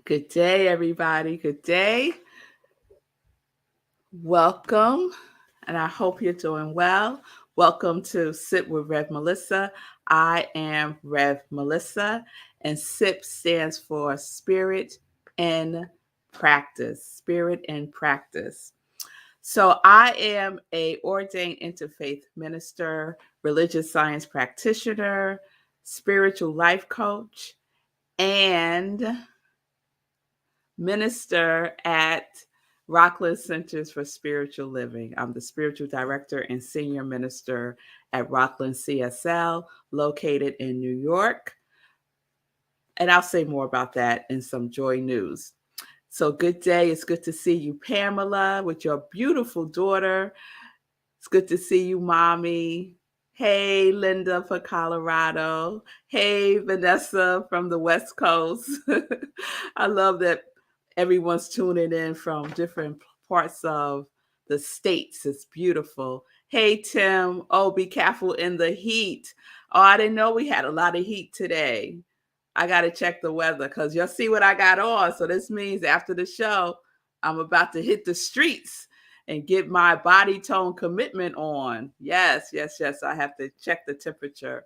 Good day, everybody. Good day. Welcome, and I hope you're doing well. Welcome to Sip with Rev Melissa. I am Rev Melissa, and SIP stands for Spirit in Practice. Spirit in Practice. So I am a ordained interfaith minister, religious science practitioner, spiritual life coach, and minister at Rockland Centers for Spiritual Living. I'm the spiritual director and senior minister at Rockland CSL, located in New York. And I'll say more about that in some joy news. So, good day. It's good to see you, Pamela, with your beautiful daughter. It's good to see you, Mommy. Hey, Linda from Colorado. Hey, Vanessa from the West Coast. I love that everyone's tuning in from different parts of the states. It's beautiful. Hey, Tim. Oh, be careful in the heat. Oh, I didn't know we had a lot of heat today. I got to check the weather because you'll see what I got on. So this means after the show, I'm about to hit the streets and get my body tone commitment on. Yes, yes, yes. I have to check the temperature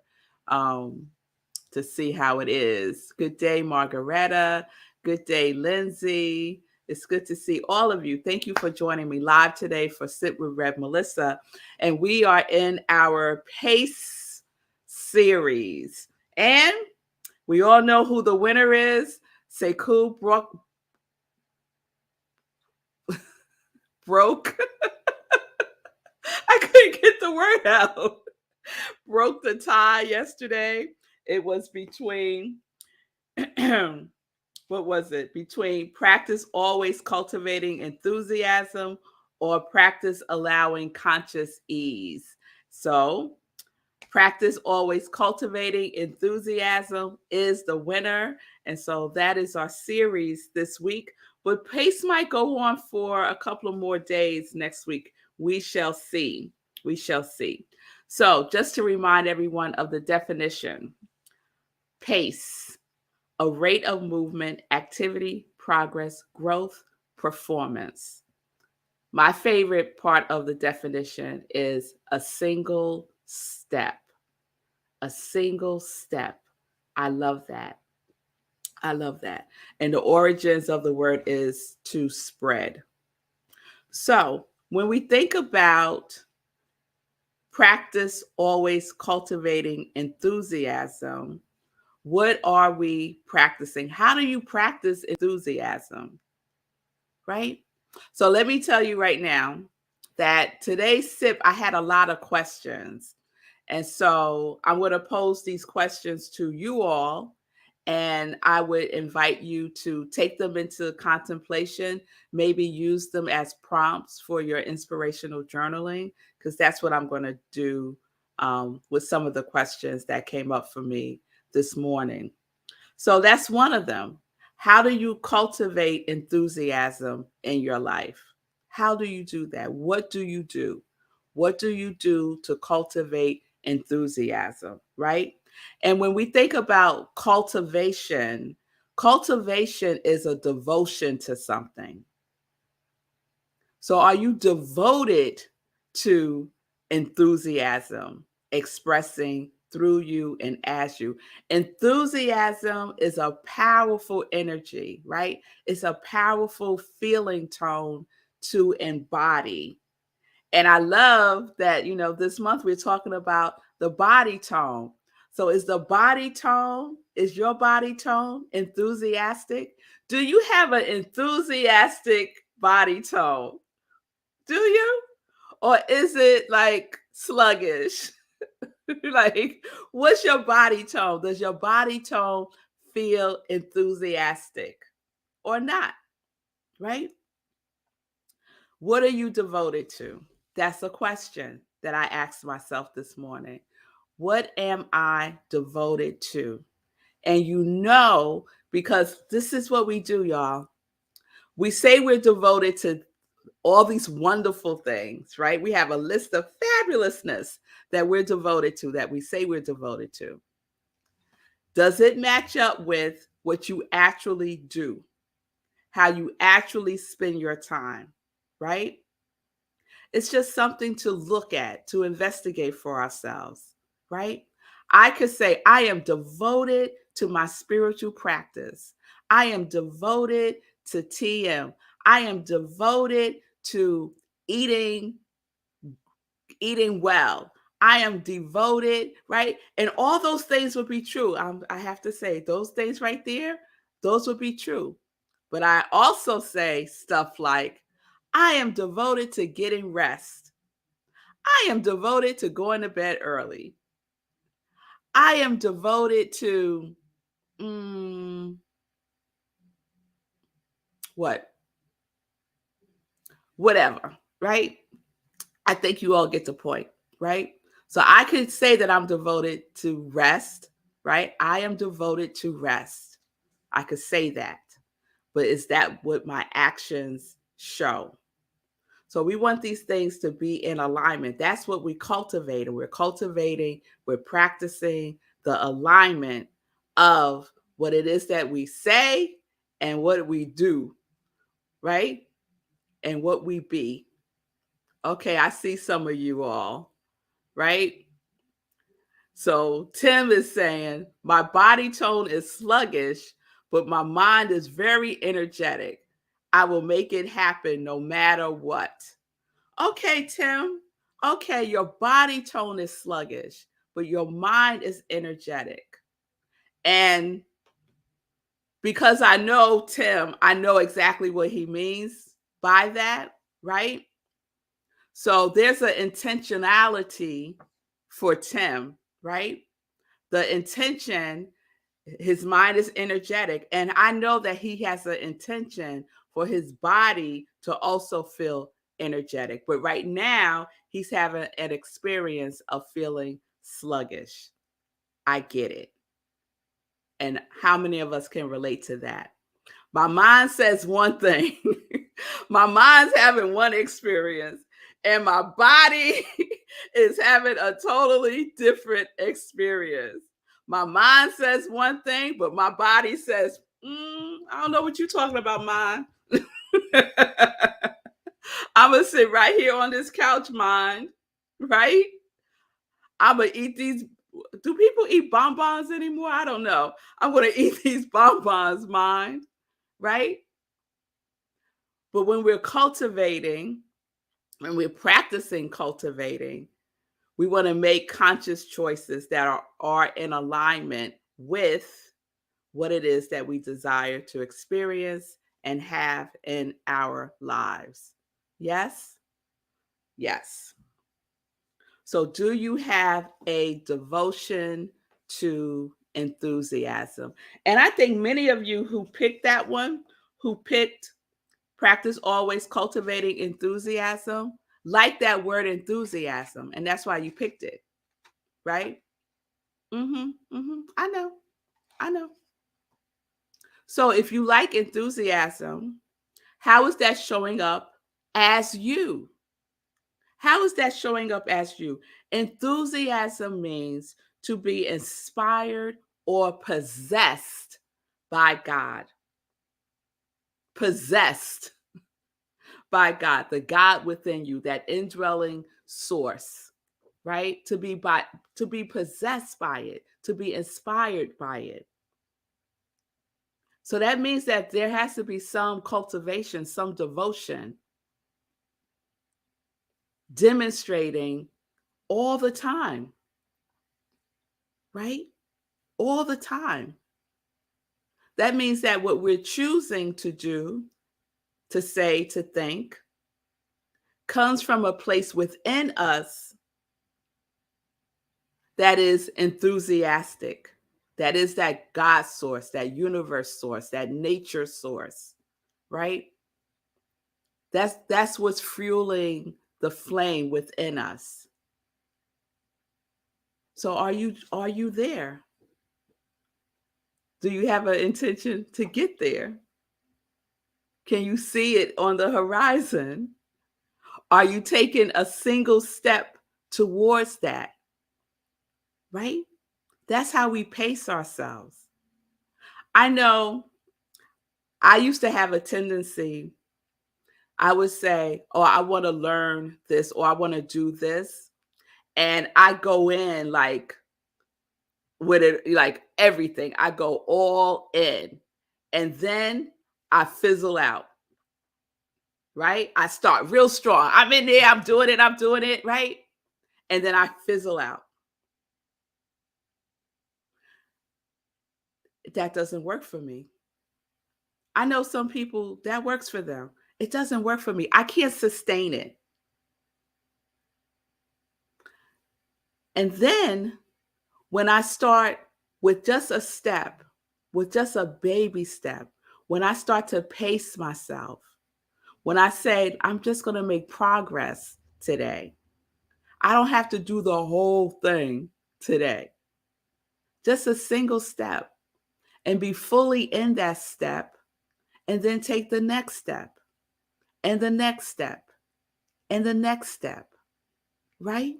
to see how it is. Good day, Margaretta. Good day, Lindsay. It's good to see all of you. Thank you for joining me live today for Sit with Rev Melissa. And we are in our PACE series. And we all know who the winner is. Sekou broke. I couldn't get the word out. Broke the tie yesterday. It was between, what was it? Between practice always cultivating enthusiasm or practice allowing conscious ease. So, practice always cultivating enthusiasm is the winner. And so that is our series this week. But PACE might go on for a couple of more days next week. We shall see. We shall see. So, just to remind everyone of the definition, PACE, a rate of movement, activity, progress, growth, performance. My favorite part of the definition is a single step. A single step. I love that. I love that. And the origins of the word is to spread. So, when we think about practice always cultivating enthusiasm, what are we practicing? How do you practice enthusiasm? Right? So, let me tell you right now that today's sip, I had a lot of questions. And so I'm going to pose these questions to you all, and I would invite you to take them into contemplation, maybe use them as prompts for your inspirational journaling, because that's what I'm going to do with some of the questions that came up for me this morning. So that's one of them. How do you cultivate enthusiasm in your life? How do you do that? What do you do? What do you do to cultivate enthusiasm, right? And when we think about cultivation, cultivation is a devotion to something. So are you devoted to enthusiasm expressing through you and as you? Enthusiasm is a powerful energy, right? It's a powerful feeling tone to embody. And I love that, this month we're talking about the body tone. So is your body tone enthusiastic? Do you have an enthusiastic body tone? Do you? Or is it like sluggish? Like, what's your body tone? Does your body tone feel enthusiastic or not? Right? What are you devoted to? That's a question that I asked myself this morning. What am I devoted to? And because this is what we do, y'all. We say we're devoted to all these wonderful things, right? We have a list of fabulousness that we're devoted to, that we say we're devoted to. Does it match up with what you actually do? how you actually spend your time, right? It's just something to look at, to investigate for ourselves, right? I could say, I am devoted to my spiritual practice. I am devoted to TM. I am devoted to eating eating well. I am devoted, right? And all those things would be true. I have to say, those things right there, those would be true. But I also say stuff like, I am devoted to getting rest. I am devoted to going to bed early. I am devoted to mm, what? Whatever, right? I think you all get the point, right? So I could say that I'm devoted to rest, right? I am devoted to rest. I could say that. But is that what my actions show? So we want these things to be in alignment. That's what we cultivate. And we're cultivating, we're practicing the alignment of what it is that we say and what we do, right? And what we be. Okay, I see some of you all, right? So Tim is saying, my body tone is sluggish, but my mind is very energetic. I will make it happen no matter what. Okay, Tim. Okay, your body tone is sluggish, but your mind is energetic. And because I know Tim, I know exactly what he means by that, right? So there's an intentionality for Tim, right? The intention, his mind is energetic. And I know that he has an intention for his body to also feel energetic. But right now, he's having an experience of feeling sluggish. I get it. And how many of us can relate to that? My mind says one thing. My mind's having one experience, and my body is having a totally different experience. My mind says one thing, but my body says, I don't know what you're talking about, mind. I'm going to sit right here on this couch, mind, right? I'm going to eat these. Do people eat bonbons anymore? I don't know. I'm going to eat these bonbons, mind, right? But when we're cultivating, when we're practicing cultivating, we want to make conscious choices that are in alignment with what it is that we desire to experience and have in our lives. Yes? Yes. So, do you have a devotion to enthusiasm? And I think many of you who picked that one, who picked practice always cultivating enthusiasm, like that word enthusiasm. And that's why you picked it, right? I know. I know. So if you like enthusiasm, how is that showing up as you? How is that showing up as you? Enthusiasm means to be inspired or possessed by God. Possessed by God, the God within you, that indwelling source, right? To be possessed by it, to be inspired by it. So that means that there has to be some cultivation, some devotion, demonstrating all the time, right? All the time. That means that what we're choosing to do, to say, to think, comes from a place within us that is enthusiastic. That is that God source, that universe source, that nature source, right? That's what's fueling the flame within us. So are you there? Do you have an intention to get there? Can you see it on the horizon? Are you taking a single step towards that? Right? That's how we pace ourselves. I know I used to have a tendency, I would say, oh, I want to learn this or I want to do this. And I go in like with it, like everything. I go all in. And then I fizzle out, right? I start real strong. I'm in there, I'm doing it, right? And then I fizzle out. That doesn't work for me. I know some people that works for them. It doesn't work for me. I can't sustain it. And then when I start with just a step, with just a baby step, when I start to pace myself, when I say, I'm just going to make progress today, I don't have to do the whole thing today, just a single step, and be fully in that step, and then take the next step, and the next step, and the next step, right?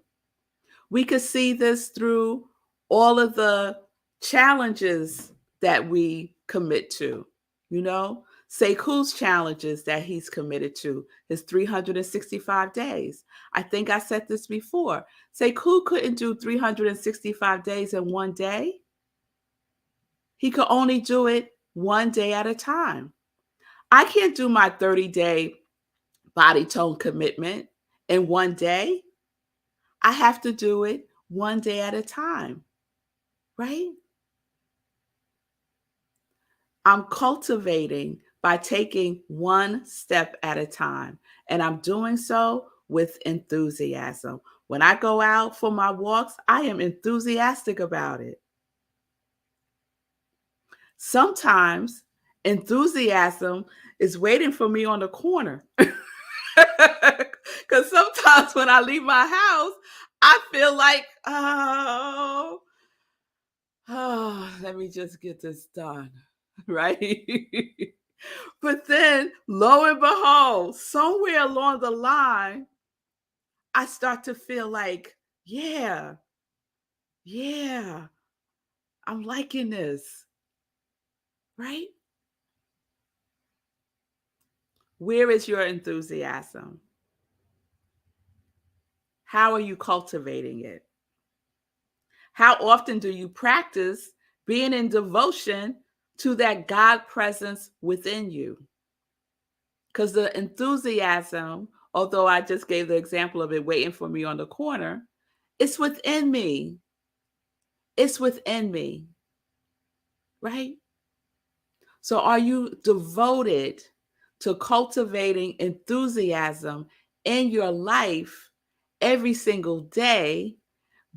We could see this through all of the challenges that we commit to, you know? Sekou's challenges that he's committed to is 365 days. I think I said this before. Sekou couldn't do 365 days in one day. He could only do it one day at a time. I can't do my 30-day body tone commitment in one day. I have to do it one day at a time, right? I'm cultivating by taking one step at a time, and I'm doing so with enthusiasm. When I go out for my walks, I am enthusiastic about it. Sometimes enthusiasm is waiting for me on the corner. Because sometimes when I leave my house, I feel like, let me just get this done, right? But then, lo and behold, somewhere along the line, I start to feel like, yeah, yeah, I'm liking this, right? Where is your enthusiasm? How are you cultivating it? How often do you practice being in devotion to that God presence within you? Because the enthusiasm, although I just gave the example of it waiting for me on the corner, it's within me. It's within me, right? So are you devoted to cultivating enthusiasm in your life every single day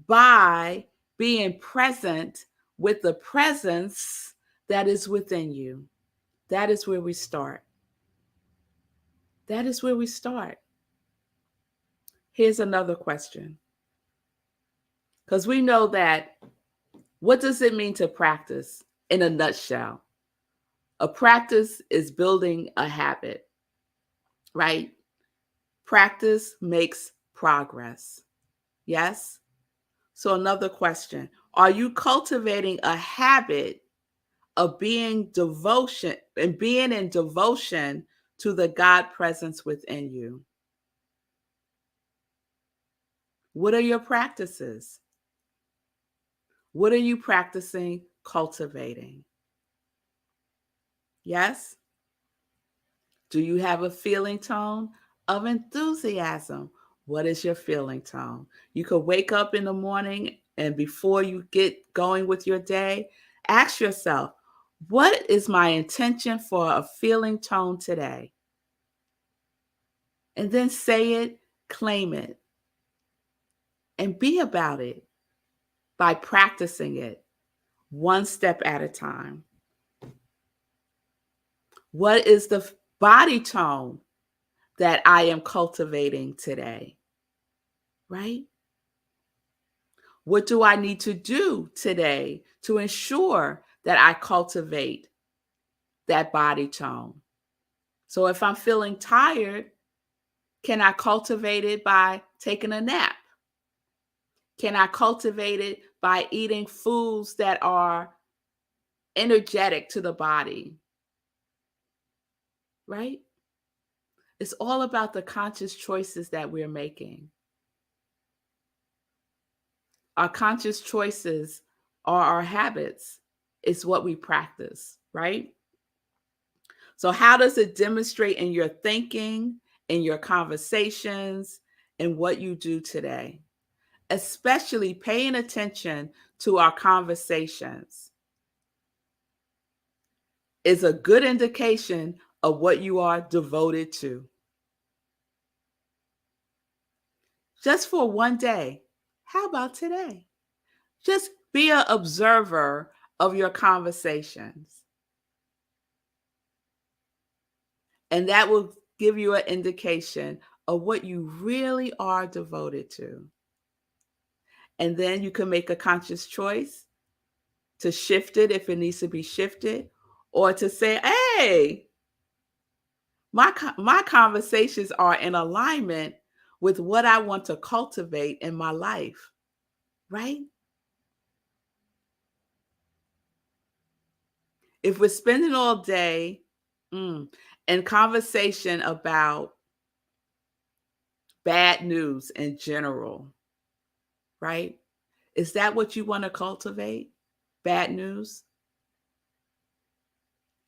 by being present with the presence that is within you? That is where we start. That is where we start. Here's another question. Because we know that, what does it mean to practice in a nutshell? A practice is building a habit, right? Practice makes progress. Yes? So, another question. Are you cultivating a habit of being in devotion to the God presence within you? What are your practices? What are you practicing cultivating? Yes? Do you have a feeling tone of enthusiasm? What is your feeling tone? You could wake up in the morning and before you get going with your day, ask yourself, what is my intention for a feeling tone today? And then say it, claim it, and be about it by practicing it one step at a time. What is the body tone that I am cultivating today? Right? What do I need to do today to ensure that I cultivate that body tone? So if I'm feeling tired, can I cultivate it by taking a nap? Can I cultivate it by eating foods that are energetic to the body? right? It's all about the conscious choices that we're making. Our conscious choices are our habits. It's what we practice, right? So, how does it demonstrate in your thinking, in your conversations, and what you do today? Especially paying attention to our conversations is a good indication of what you are devoted to. Just for one day. How about today? Just be an observer of your conversations. And that will give you an indication of what you really are devoted to. And then you can make a conscious choice to shift it if it needs to be shifted, or to say, hey, my conversations are in alignment with what I want to cultivate in my life, right? If we're spending all day in conversation about bad news in general, right? Is that what you want to cultivate? Bad news,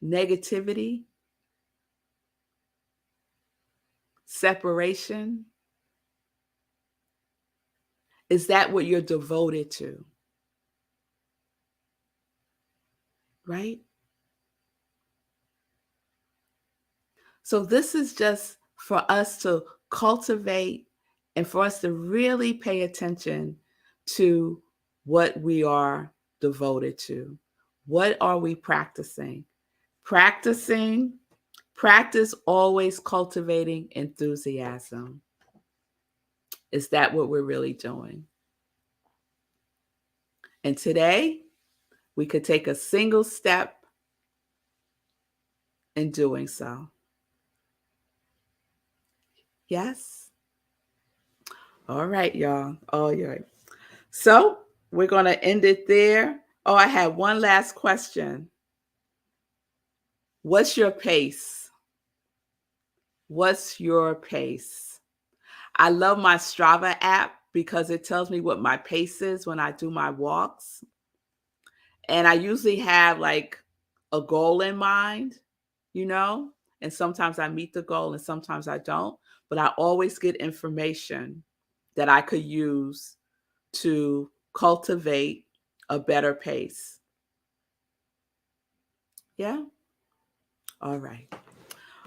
negativity, separation? Is that what you're devoted to? Right? So, this is just for us to cultivate and for us to really pay attention to what we are devoted to. What are we practicing? Practicing, practice always cultivating enthusiasm. Is that what we're really doing? And today, we could take a single step in doing so. Yes? All right, y'all. All right. So we're going to end it there. Oh, I have one last question. What's your pace? What's your pace? I love my Strava app because it tells me what my pace is when I do my walks. And I usually have like a goal in mind, you know, and sometimes I meet the goal and sometimes I don't. But I always get information that I could use to cultivate a better pace. Yeah. All right.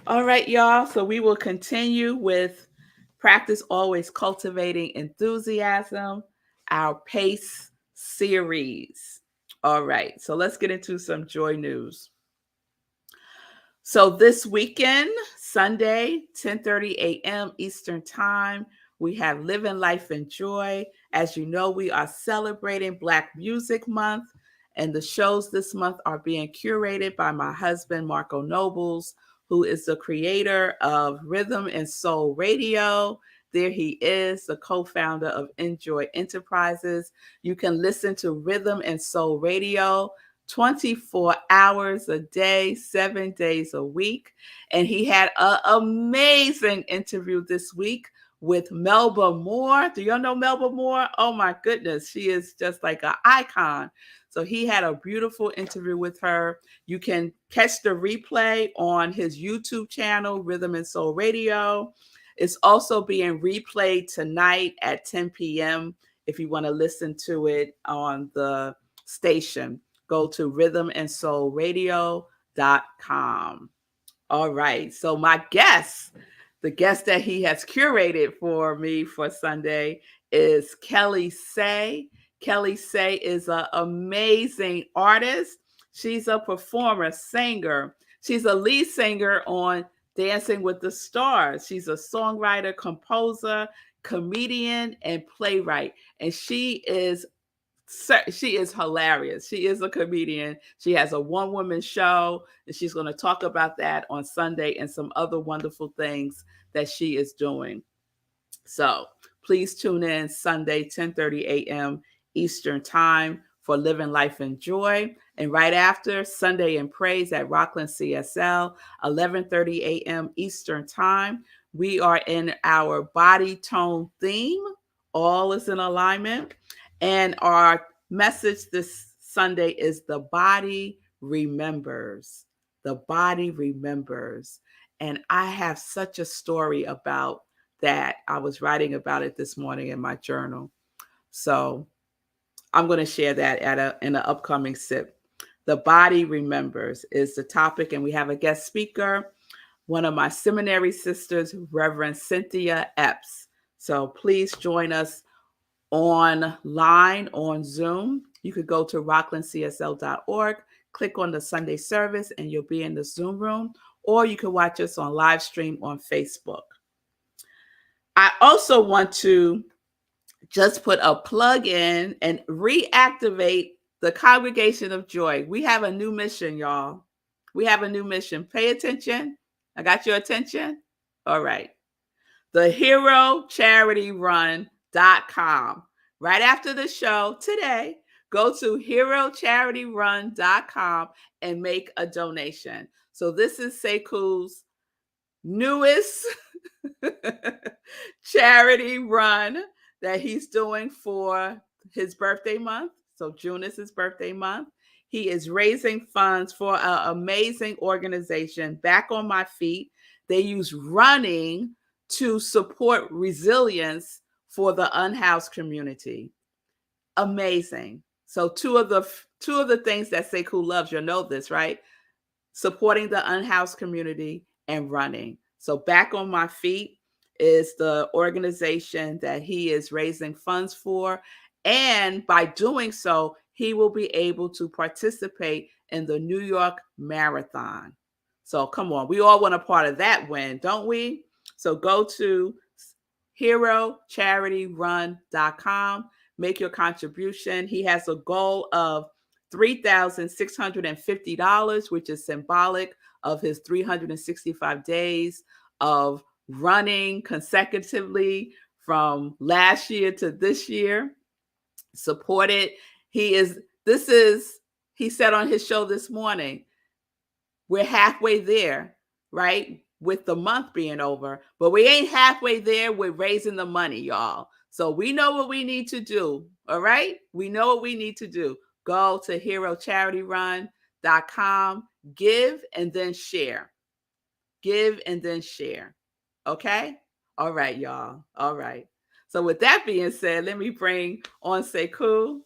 All right, y'all. So we will continue with practice always cultivating enthusiasm, our PACE series. All right. So let's get into some joy news. So this weekend, Sunday, 10:30 a.m. Eastern Time, we have Living Life in Joy. As you know, we are celebrating Black Music Month, and the shows this month are being curated by my husband, Marco Nobles, who is the creator of Rhythm and Soul Radio. There he is, the co-founder of Enjoy Enterprises. You can listen to Rhythm and Soul Radio 24 hours a day, 7 days a week. And he had an amazing interview this week with Melba Moore. Do y'all know Melba Moore? Oh my goodness, she is just like an icon. So he had a beautiful interview with her. You can catch the replay on his YouTube channel, Rhythm and Soul Radio. It's also being replayed tonight at 10 p.m. if you want to listen to it on the station. Go to rhythmandsoulradio.com. All right. So my guest, the guest that he has curated for me for Sunday is Kelly Say. Kelly Say is an amazing artist. She's a performer, singer. She's a lead singer on Dancing with the Stars. She's a songwriter, composer, comedian, and playwright. And she is hilarious. She is a comedian. She has a one-woman show, and she's going to talk about that on Sunday and some other wonderful things that she is doing. So please tune in Sunday, 10:30 a.m. Eastern Time for Living Life in Joy. And right after, Sunday in Praise at Rockland CSL, 11:30 a.m. Eastern Time. We are in our body tone theme. All is in alignment. And our message this Sunday is the body remembers. The body remembers. And I have such a story about that. I was writing about it this morning in my journal. So I'm going to share that in an upcoming sip. The body remembers is the topic, and we have a guest speaker, one of my seminary sisters, Reverend Cynthia Epps. So please join us online on Zoom. You could go to rocklandcsl.org, click on the Sunday service, and you'll be in the Zoom room, or you can watch us on live stream on Facebook. I also want to just put a plug in and reactivate the Congregation of Joy. We have a new mission, y'all. We have a new mission. Pay attention. I got your attention? All right. The HeroCharityRun.com. Right after the show today, go to HeroCharityRun.com and make a donation. So this is Sekou's newest charity run that he's doing for his birthday month. So June is his birthday month. He is raising funds for an amazing organization, Back on My Feet. They use running to support resilience for the unhoused community. Amazing. So two of the things that Sekou loves, you'll know this, right? Supporting the unhoused community and running. So Back on My Feet is the organization that he is raising funds for. And by doing so, he will be able to participate in the New York Marathon. So come on, we all want a part of that win, don't we? So go to HeroCharityRun.com, make your contribution. He has a goal of $3,650, which is symbolic of his 365 days of running consecutively from last year to this year. Support it. He said on his show this morning, we're halfway there, right? With the month being over, but we ain't halfway there with raising the money, y'all. So we know what we need to do. All right. We know what we need to do. Go to HeroCharityRun.com, give and then share. Give and then share. Okay. All right, y'all. All right. So with that being said, let me bring on Sekou.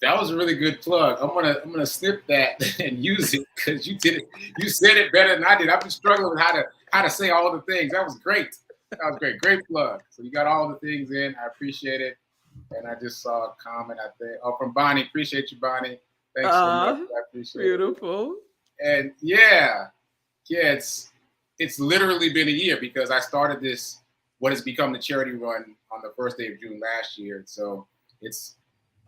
That was a really good plug. I'm gonna snip that and use it because you did it. You said it better than I did. I've been struggling with how to say all the things. That was great. That was great. Great plug. So you got all the things in. I appreciate it. And I just saw a comment, I think. Oh, from Bonnie. Appreciate you, Bonnie. Thanks so much. I appreciate beautiful. it. And yeah, it's literally been a year because I started this, what has become the charity run on the first day of June last year. So it's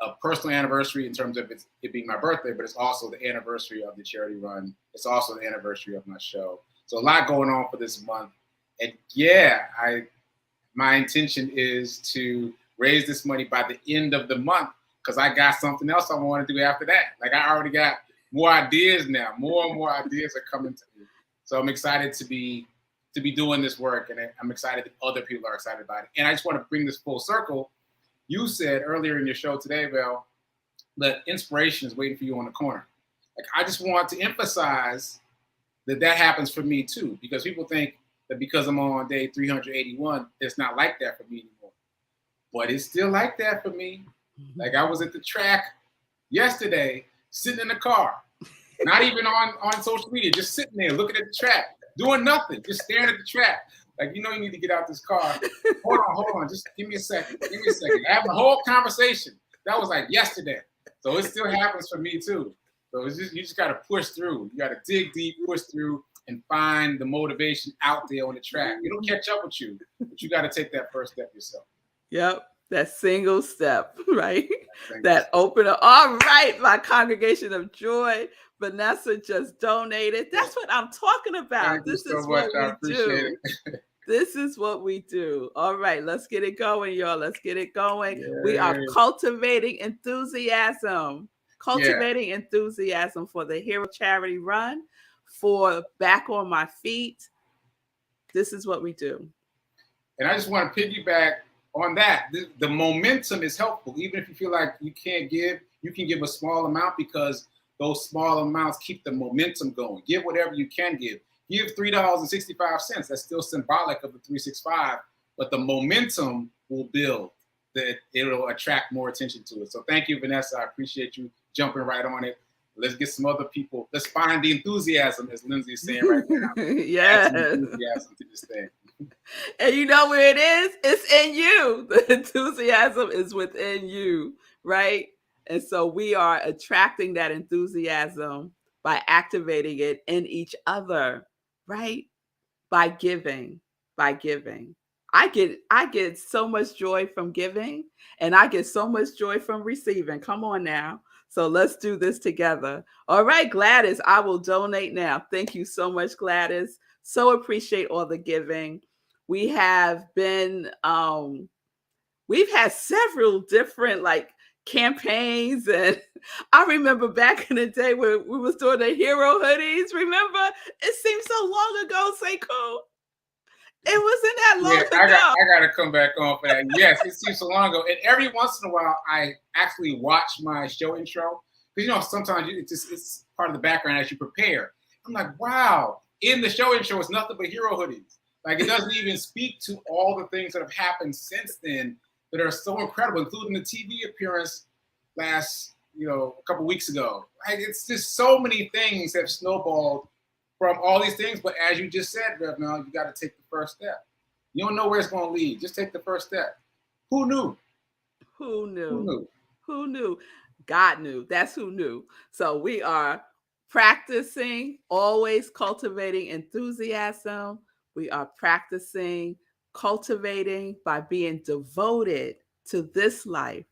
a personal anniversary in terms of it being my birthday, but it's also the anniversary of the charity run. It's also the anniversary of my show. So a lot going on for this month. And yeah, my intention is to raise this money by the end of the month because I got something else I want to do after that. Like I already got more ideas now. More and more ideas are coming to me. So I'm excited to be doing this work, and I'm excited that other people are excited about it. And I just want to bring this full circle. You said earlier in your show today, Val, that inspiration is waiting for you on the corner. Like I just want to emphasize that happens for me too, because people think that because I'm on day 381, it's not like that for me anymore. But it's still like that for me. Like I was at the track yesterday, sitting in the car, not even on social media, just sitting there looking at the track, doing nothing, just staring at the track. Like, you need to get out this car. Hold on. Just give me a second. Having a whole conversation. That was like yesterday. So it still happens for me too. So it's just, you just got to push through. You got to dig deep, push through, and find the motivation out there on the track. It'll catch up with you, but you got to take that first step yourself. Yep. That single step, right? That opener. All right, my Congregation of Joy. Vanessa just donated. That's what I'm talking about. This is what we do. This is what we do. All right, let's get it going, y'all. Let's get it going. Yay. We are cultivating enthusiasm. Cultivating enthusiasm for the Hero Charity Run, for Back on My Feet. This is what we do. And I just want to piggyback on that. The momentum is helpful. Even if you feel like you can't give, you can give a small amount because those small amounts keep the momentum going. Give whatever you can give. Give $3.65. That's still symbolic of the 365, but the momentum will build. That it'll attract more attention to it. So thank you, Vanessa. I appreciate you jumping right on it. Let's get some other people. Let's find the enthusiasm, as Lindsay is saying right now. Yes. Add some enthusiasm to this thing. And you know where it is? It's in you. The enthusiasm is within you, right? And so we are attracting that enthusiasm by activating it in each other, right? By giving, by giving. I get so much joy from giving, and I get so much joy from receiving. Come on now. So let's do this together. All right, Gladys, I will donate now. Thank you so much, Gladys. So appreciate all the giving. We have been we've had several different like campaigns, and I remember back in the day when we was doing the hero hoodies. Remember? It seems so long ago, Sekou. It wasn't that long ago. I got to come back on for that. Yes, it seems so long ago. And every once in a while, I actually watch my show intro because sometimes it's part of the background as you prepare. I'm like, wow, in the show intro, it's nothing but hero hoodies. Like, it doesn't even speak to all the things that have happened since then that are so incredible, including the TV appearance last, a couple weeks ago. Like, it's just so many things have snowballed from all these things. But as you just said, Rev, now you got to take the first step. You don't know where it's going to lead. Just take the first step. Who knew? Who knew? Who knew? Who knew? God knew. That's who knew. So we are practicing, always cultivating enthusiasm. We are practicing cultivating by being devoted to this life,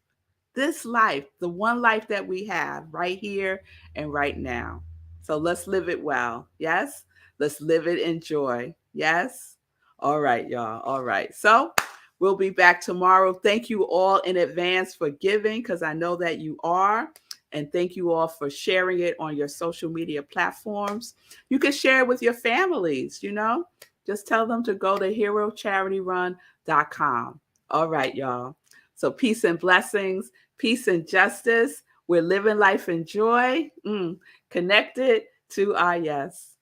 the one life that we have right here and right now. So let's live it well. Yes. Let's live it in joy. Yes. All right, y'all. All right. So we'll be back tomorrow. Thank you all in advance for giving, because I know that you are. And thank you all for sharing it on your social media platforms. You can share it with your families, Just tell them to go to herocharityrun.com. All right, y'all. So peace and blessings, peace and justice. We're living life in joy, connected to our yes.